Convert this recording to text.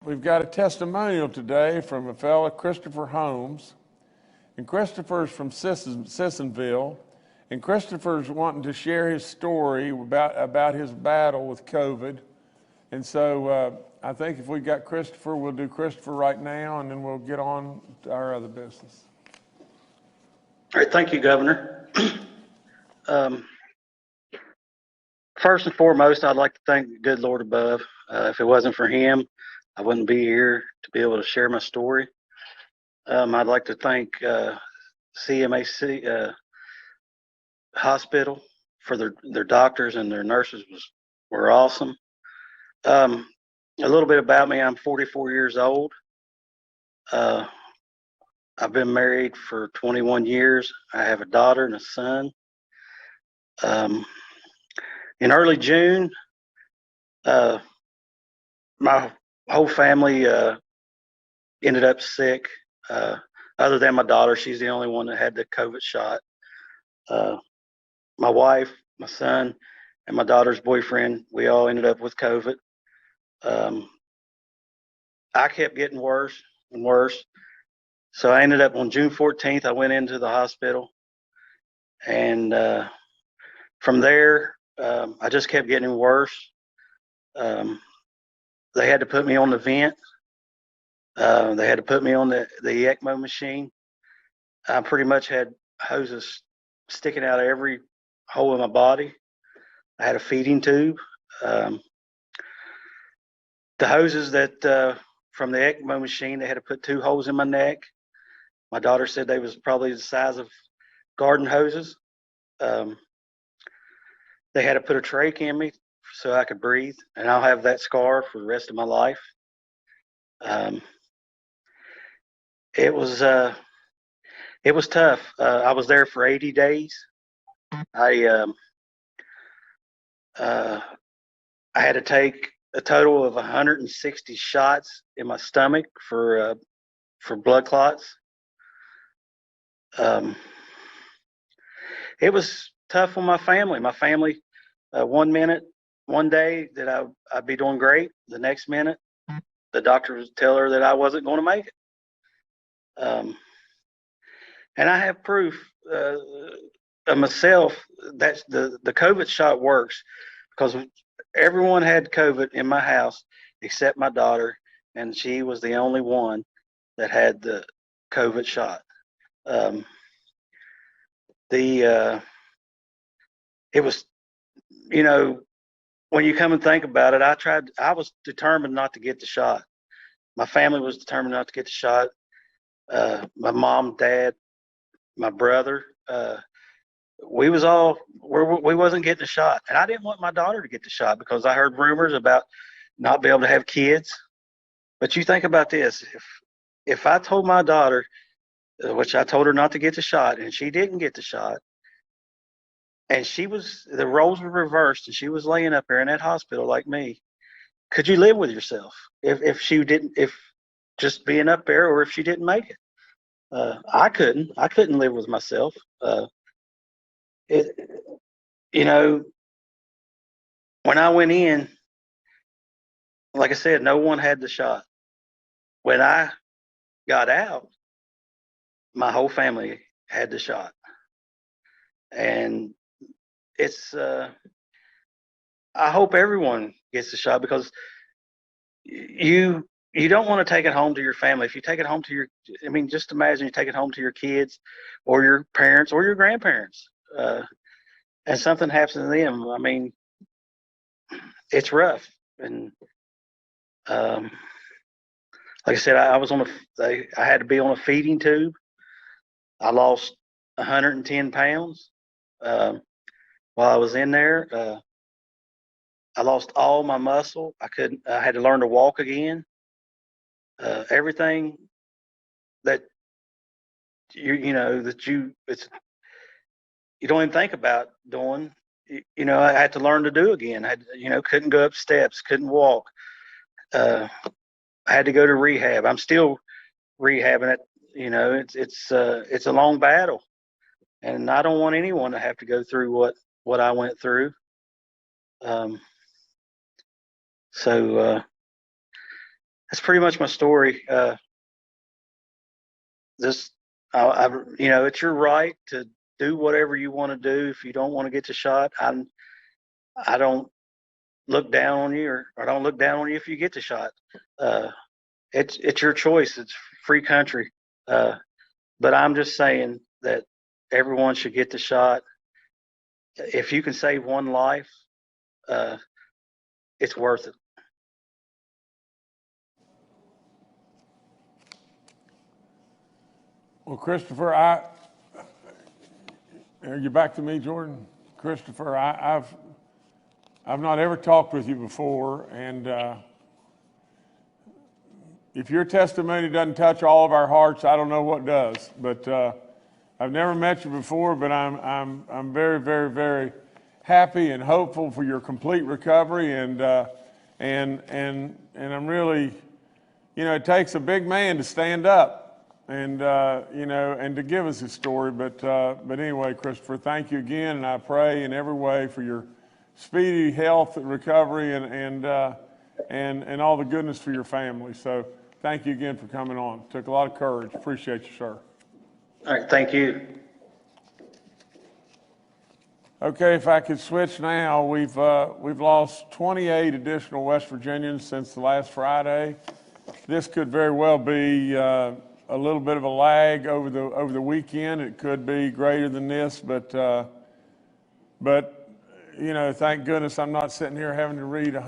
We've got a testimonial today from a fellow, Christopher Holmes. And Christopher's from Sissonville. And Christopher's wanting to share his story about his battle with COVID. And so I think if we got Christopher, we'll do Christopher right now, and then we'll get on to our other business. All right, thank you, Governor. First and foremost, I'd like to thank the good Lord above. If it wasn't for him, I wouldn't be here to be able to share my story. I'd like to thank CMAC Hospital for their doctors and their nurses were awesome. A little bit about me: I'm 44 years old. I've been married for 21 years. I have a daughter and a son. In early June, my whole family ended up sick. Other than my daughter, she's the only one that had the COVID shot. My wife, my son, and my daughter's boyfriend, we all ended up with COVID. I kept getting worse and worse. So I ended up on June 14th, I went into the hospital. And from there, I just kept getting worse. They had to put me on the vent. They had to put me on the ECMO machine. I pretty much had hoses sticking out of every hole in my body. I had a feeding tube. The hoses that from the ECMO machine, they had to put 2 holes in my neck. My daughter said they was probably the size of garden hoses. They had to put a trach in me so I could breathe, and I'll have that scar for the rest of my life. It was tough. I was there for 80 days. I had to take a total of 160 shots in my stomach for blood clots. It was tough on my family. My family, one day that I'd be doing great. The next minute, the doctor would tell her that I wasn't going to make it. And I have proof of myself that the COVID shot works, because everyone had COVID in my house except my daughter, and she was the only one that had the COVID shot. It was, when you come and think about it, I was determined not to get the shot. My family was determined not to get the shot. My mom, dad, my brother, we wasn't getting the shot. And I didn't want my daughter to get the shot because I heard rumors about not being able to have kids. But you think about this, if I told my daughter, which I told her not to get the shot, and she didn't get the shot, and the roles were reversed, and she was laying up there in that hospital like me, could you live with yourself if just being up there, or if she didn't make it? I couldn't live with myself. When I went in, like I said, no one had the shot. When I got out, my whole family had the shot. And I hope everyone gets the shot, because you don't want to take it home to your family. If you take it home to just imagine you take it home to your kids or your parents or your grandparents, and something happens to them. It's rough. And like I said, I had to be on a feeding tube. I lost 110 pounds while I was in there. I lost all my muscle. I had to learn to walk again. Everything that you don't even think about doing, I had to learn to do again. Couldn't go up steps, couldn't walk. I had to go to rehab. I'm still rehabbing it. It's a long battle, and I don't want anyone to have to go through what I went through. So that's pretty much my story. This, you know, it's your right to do whatever you want to do. If you don't want to get the shot, I don't look down on you, or I don't look down on you if you get the shot. It's your choice. It's free country. But I'm just saying that everyone should get the shot. If you can save one life, it's worth it. Well, Christopher, are you back to me, Jordan? Christopher, I've not ever talked with you before, and if your testimony doesn't touch all of our hearts, I don't know what does. But I've never met you before, but I'm very, very, very happy and hopeful for your complete recovery, and I'm really, you know, it takes a big man to stand up and you know, and to give us his story. But anyway, Christopher, thank you again, and I pray in every way for your speedy health and recovery, and all the goodness for your family. So thank you again for coming on. Took a lot of courage. Appreciate you, sir. All right, thank you. Okay, if I could switch now, we've lost 28 additional West Virginians since the last Friday. This could very well be a little bit of a lag over the weekend. It could be greater than this, but you know, thank goodness I'm not sitting here having to read 100